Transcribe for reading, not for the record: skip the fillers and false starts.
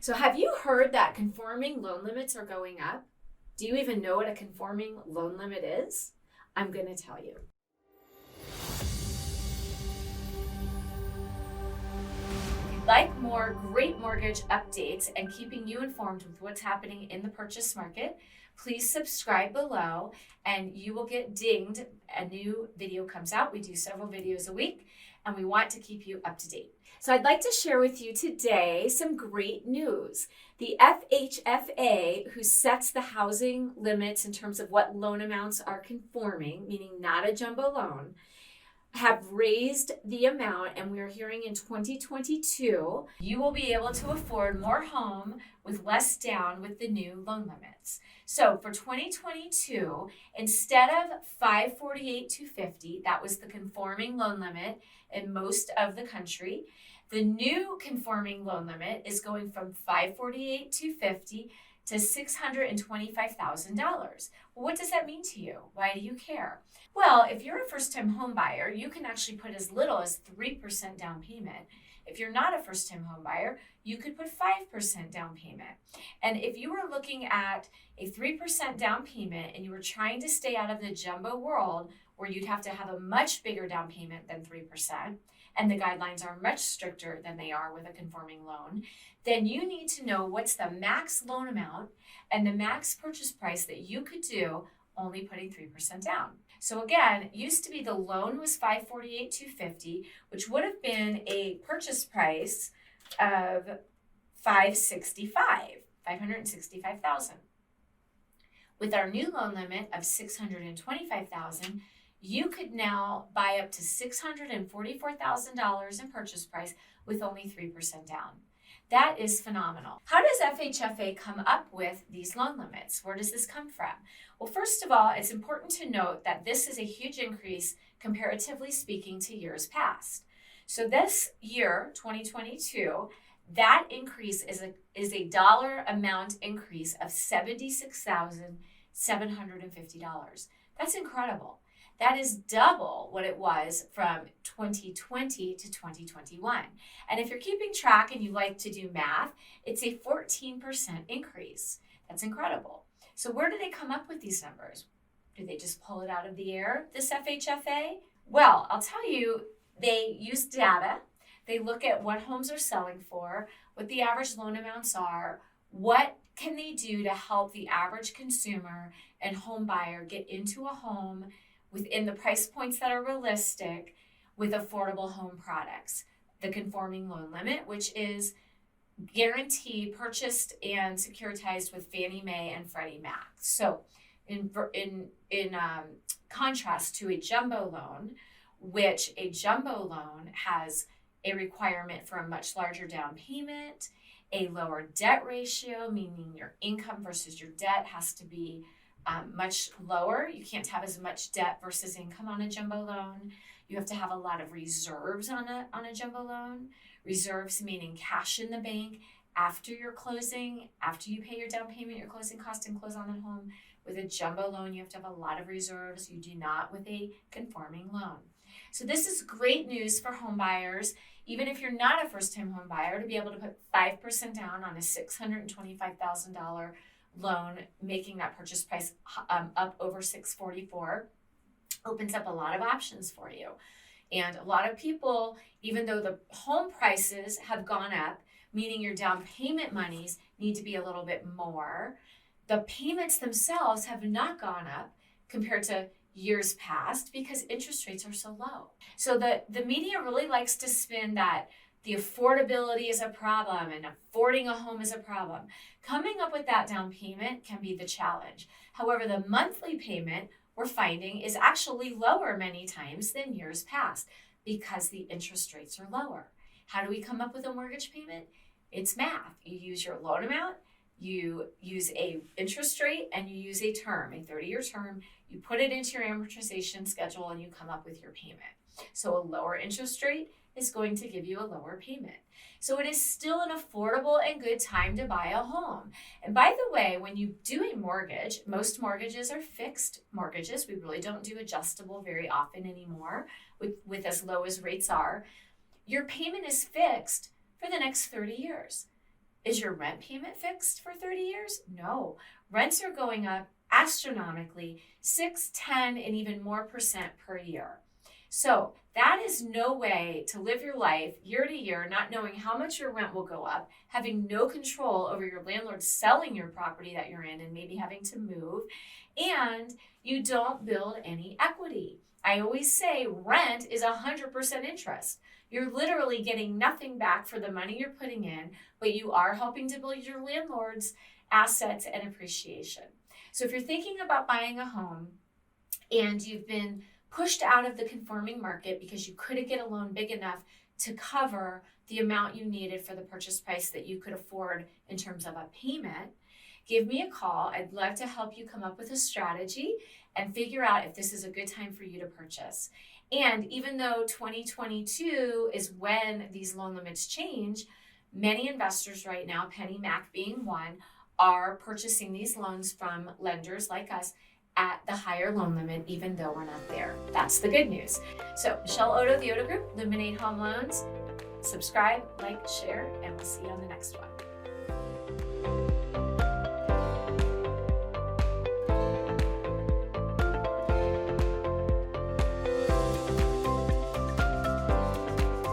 So have you heard that conforming loan limits are going up? Do you even know what a conforming loan limit is? I'm going to tell you. If you'd like more great mortgage updates and keeping you informed with what's happening in the purchase market, please subscribe below and you will get dinged. A new video comes out. We do several videos a week and we want to keep you up to date. So I'd like to share with you today some great news. The FHFA, who sets the housing limits in terms of what loan amounts are conforming, meaning not a jumbo loan, have raised the amount, and we're hearing in 2022, you will be able to afford more home with less down with the new loan limits. So for 2022, instead of $548,250, that was the conforming loan limit in most of the country, the new conforming loan limit is going from $548,250 to $625,000. Well, what does that mean to you? Why do you care? Well, if you're a first-time home buyer, you can actually put as little as 3% down payment. If you're not a first-time home buyer, you could put 5% down payment. And if you were looking at a 3% down payment and you were trying to stay out of the jumbo world where you'd have to have a much bigger down payment than 3%, and the guidelines are much stricter than they are with a conforming loan, then you need to know what's the max loan amount and the max purchase price that you could do only putting 3% down. So again, it used to be the loan was $548,250, which would have been a purchase price of $565,000. With our new loan limit of $625,000, you could now buy up to $644,000 in purchase price with only 3% down. That is phenomenal. How does FHFA come up with these loan limits? Where does this come from? Well, first of all, it's important to note that this is a huge increase comparatively speaking to years past. So this year, 2022, that increase is a dollar amount increase of $76,750. That's incredible. That is double what it was from 2020 to 2021. And if you're keeping track and you like to do math, it's a 14% increase. That's incredible. So where do they come up with these numbers? Do they just pull it out of the air, this FHFA? Well, I'll tell you, they use data. They look at what homes are selling for, what the average loan amounts are, what can they do to help the average consumer and home buyer get into a home within the price points that are realistic with affordable home products. The conforming loan limit, which is guarantee purchased and securitized with Fannie Mae and Freddie Mac. So in contrast to a jumbo loan, which a jumbo loan has a requirement for a much larger down payment, a lower debt ratio, meaning your income versus your debt has to be much lower. You can't have as much debt versus income on a jumbo loan. You have to have a lot of reserves on a jumbo loan. Reserves meaning cash in the bank after your closing, after you pay your down payment, your closing cost, and close on the home. With a jumbo loan, you have to have a lot of reserves. You do not with a conforming loan. So this is great news for home buyers, even if you're not a first-time home buyer, to be able to put 5% down on a $625,000 loan, making that purchase price up over $644, opens up a lot of options for you. And a lot of people, even though the home prices have gone up, meaning your down payment monies need to be a little bit more, the payments themselves have not gone up compared to years past because interest rates are so low. So the media really likes to spin that the affordability is a problem and affording a home is a problem. Coming up with that down payment can be the challenge. However, the monthly payment we're finding is actually lower many times than years past because the interest rates are lower. How do we come up with a mortgage payment? It's math. You use your loan amount, you use a interest rate, and you use a term, a 30-year term. You put it into your amortization schedule and you come up with your payment. So a lower interest rate is going to give you a lower payment. So it is still an affordable and good time to buy a home. And by the way, when you do a mortgage, most mortgages are fixed mortgages. We really don't do adjustable very often anymore with as low as rates are. Your payment is fixed for the next 30 years. Is your rent payment fixed for 30 years? No. Rents are going up astronomically, 6, 10, and even more percent per year. So that is no way to live your life year to year, not knowing how much your rent will go up, having no control over your landlord selling your property that you're in and maybe having to move, and you don't build any equity. I always say rent is 100% interest. You're literally getting nothing back for the money you're putting in, but you are helping to build your landlord's assets and appreciation. So if you're thinking about buying a home and you've been pushed out of the conforming market because you couldn't get a loan big enough to cover the amount you needed for the purchase price that you could afford in terms of a payment, give me a call. I'd love to help you come up with a strategy and figure out if this is a good time for you to purchase. And even though 2022 is when these loan limits change, many investors right now, Penny Mac being one, are purchasing these loans from lenders like us at the higher loan limit, even though we're not there. That's the good news. So Michelle Oddo, the Oddo Group, Lemonade Home Loans. Subscribe, like, share, and we'll see you on the next one.